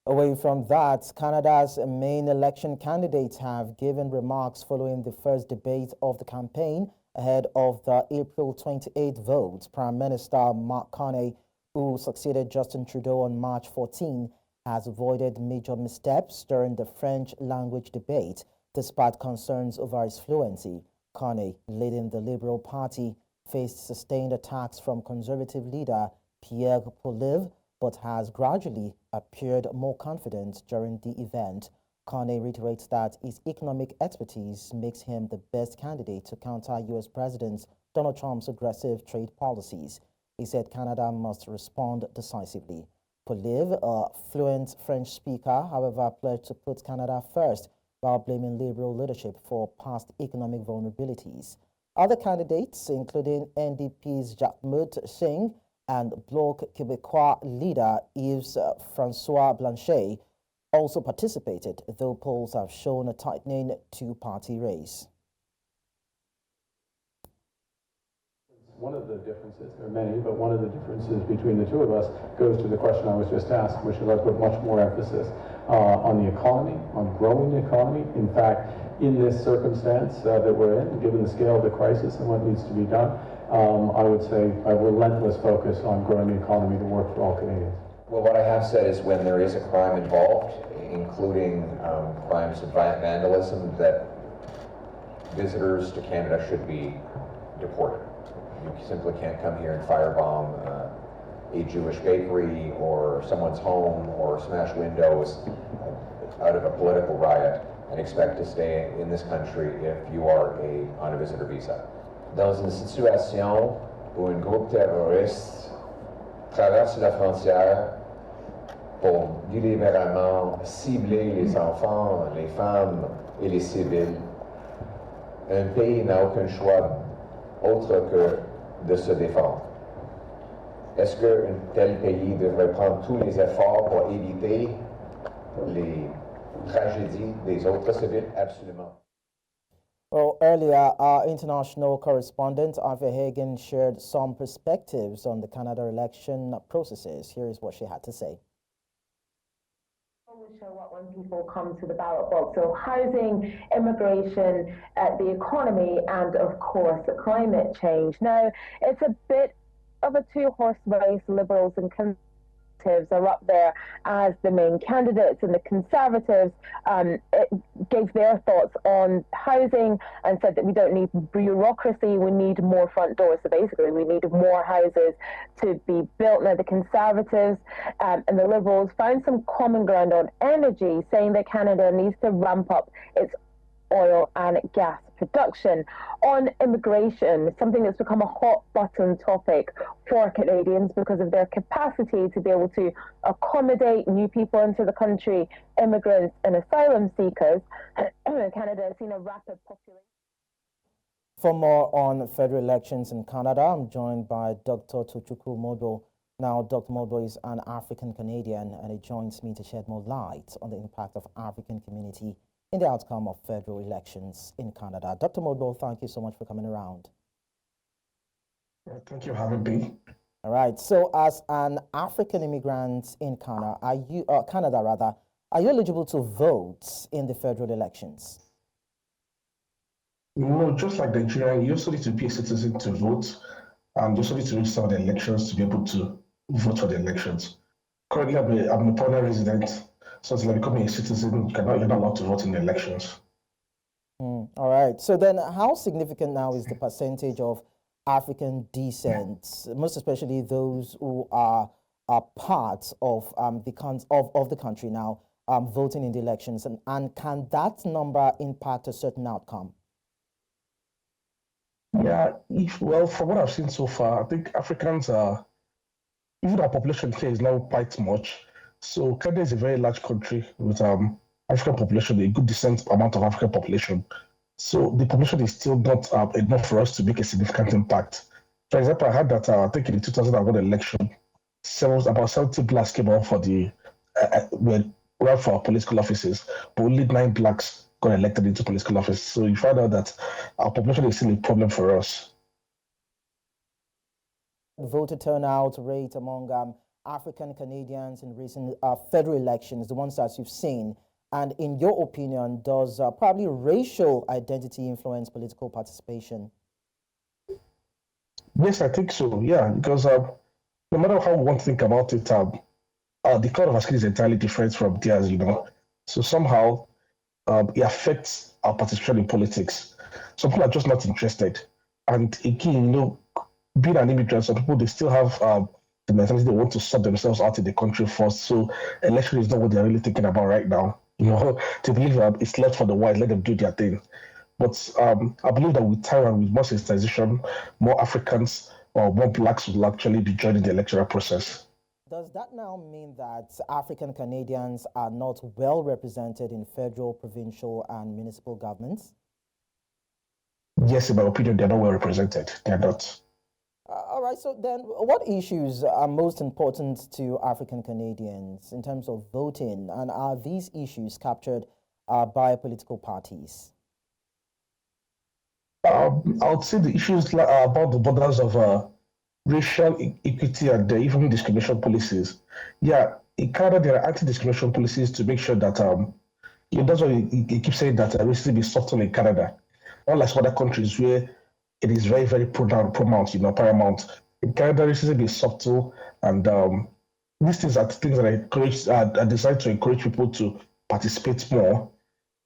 Away from that, Canada's main election candidates have given remarks following the first debate of the campaign ahead of the April 28th vote. Prime Minister Mark Carney, who succeeded Justin Trudeau on March 14, has avoided major missteps during the French language debate, despite concerns over his fluency. Carney, leading the Liberal Party, faced sustained attacks from Conservative leader Pierre Poilievre, but has gradually appeared more confident during the event. Carney reiterates that his economic expertise makes him the best candidate to counter U.S. President Donald Trump's aggressive trade policies. He said Canada must respond decisively. Poilievre, a fluent French speaker, however, pledged to put Canada first while blaming Liberal leadership for past economic vulnerabilities. Other candidates, including NDP's Jagmeet Singh and Bloc Québécois leader Yves-François Blanchet, also participated, though polls have shown a tightening two-party race. One of the differences, there are many, but one of the differences between the two of us goes to the question I was just asked, which is I put much more emphasis on the economy, on growing the economy. In fact, in this circumstance that we're in, given the scale of the crisis and what needs to be done, I would say a relentless focus on growing the economy to work for all Canadians. Well, what I have said is when there is a crime involved, including crimes of vandalism, that visitors to Canada should be deported. You simply can't come here and firebomb a Jewish bakery or someone's home or smash windows out of a political riot and expect to stay in this country if you are on a visitor visa. Dans une situation où un groupe terroriste traverse la frontière pour délibérément cibler les enfants, les femmes et les civils, un pays n'a aucun choix autre que de se défendre. Est-ce qu'un tel pays devrait prendre tous les efforts pour éviter les tragédies des autres civils? Absolument. Well, earlier, our international correspondent, Arthur Hagen, shared some perspectives on the Canada election processes. Here is what she had to say. Will show up when people come to the ballot box. So housing, immigration, the economy, and of course, climate change. Now, it's a bit of a two-horse race. Liberals and Conservatives are up there as the main candidates, and the Conservatives gave their thoughts on housing and said that we don't need bureaucracy, we need more front doors. So basically, we need more houses to be built. Now, the Conservatives and the Liberals found some common ground on energy, saying that Canada needs to ramp up its oil and gas production. On immigration, something that's become a hot button topic for Canadians because of their capacity to be able to accommodate new people into the country, immigrants and asylum seekers. Canada has seen a rapid population. For more on federal elections in Canada, I'm joined by Dr. Tochukwu Mogbo. Now, Dr. Mogbo is an African Canadian, and he joins me to shed more light on the impact of African community in the outcome of federal elections in Canada. Dr. Mogbo, thank you so much for coming around. Thank you for having me. All right. So, as an African immigrant in Canada, are you eligible to vote in the federal elections? No, just like Nigeria, you also need to be a citizen to vote, and you also need to register for the elections to be able to vote for the elections. Currently, I'm a permanent resident. So it's like becoming a citizen, you're not allowed to vote in the elections. All right. So then how significant now is the percentage of African descent, most especially those who are part of the country now voting in the elections? And can that number impact a certain outcome? Yeah, well, from what I've seen so far, I think Africans are, even our population here is now quite much. So Canada is a very large country with African population, a good decent amount of African population. So the population is still not enough for us to make a significant impact. For example, I heard that I think in the 2001 election, about 70 blacks came out for ran for political offices, but only 9 blacks got elected into political office. So you find out that our population is still a problem for us. Voter turnout rate among African Canadians in recent federal elections, the ones that you've seen? And in your opinion, does probably racial identity influence political participation? Yes, I think so. Yeah, because no matter how one think about it, the cloud of our skin is entirely different from theirs, So somehow it affects our participation in politics. Some people are just not interested. And again, being an immigrant, some people, they still have the mentality they want to sort themselves out in the country first. So election is not what they're really thinking about right now. To believe it's left for the white, let them do their thing. But I believe that with time and with more sensitization, more Africans or more blacks will actually be joining the electoral process. Does that now mean that African Canadians are not well represented in federal, provincial, and municipal governments? Yes, in my opinion, they're not well represented. They're not. All right, so then what issues are most important to African Canadians in terms of voting, and are these issues captured by political parties? I would say the issues about the borders of racial equity and even discrimination policies. Yeah, in Canada, there are anti-discrimination policies to make sure that, that's why you keep saying that racism is subtle in Canada. Unlike some other countries where it is very, very paramount, paramount. In Canada, racism is subtle, and these things are things that are designed to encourage people to participate more.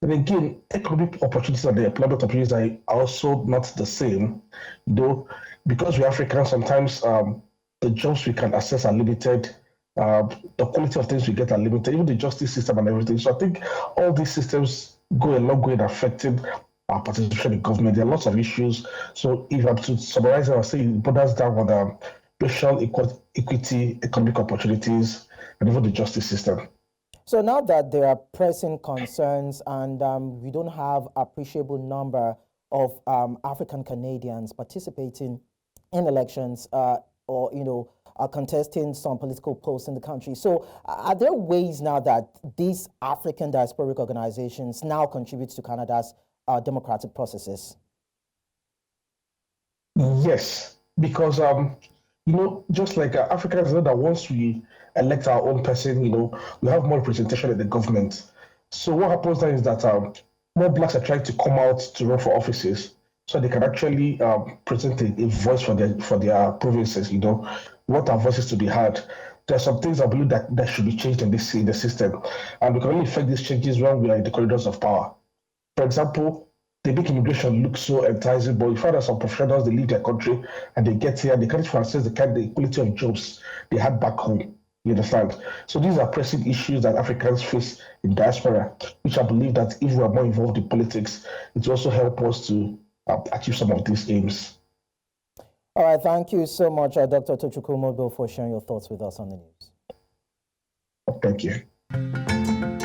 And again, economic opportunities and the employment opportunities are also not the same, though, because we're Africans, sometimes the jobs we can access are limited, the quality of things we get are limited, even the justice system and everything. So I think all these systems go a long way in affecting our participation in government. There are lots of issues. So if I'm to summarize, I'll say it borders down on racial equity, economic opportunities, and even the justice system. So now that there are pressing concerns and we don't have appreciable number of African Canadians participating in elections or contesting some political posts in the country. So are there ways now that these African diasporic organizations now contribute to Canada's democratic processes? Yes, because just like Africans know that once we elect our own person, we have more representation in the government. So what happens then is that more blacks are trying to come out to run for offices, so they can actually present a voice for their provinces. What are voices to be heard. There are some things I believe that should be changed in the system, and we can only effect these changes when we are in the corridors of power. For example, they make immigration look so enticing, but you find that some professionals, they leave their country and they get here and they can't access the quality of jobs they had back home. You understand? So these are pressing issues that Africans face in diaspora, which I believe that if we are more involved in politics, it will also help us to achieve some of these aims. All right, thank you so much, Dr. Tochukwu Mogbo, for sharing your thoughts with us on the news. Thank you.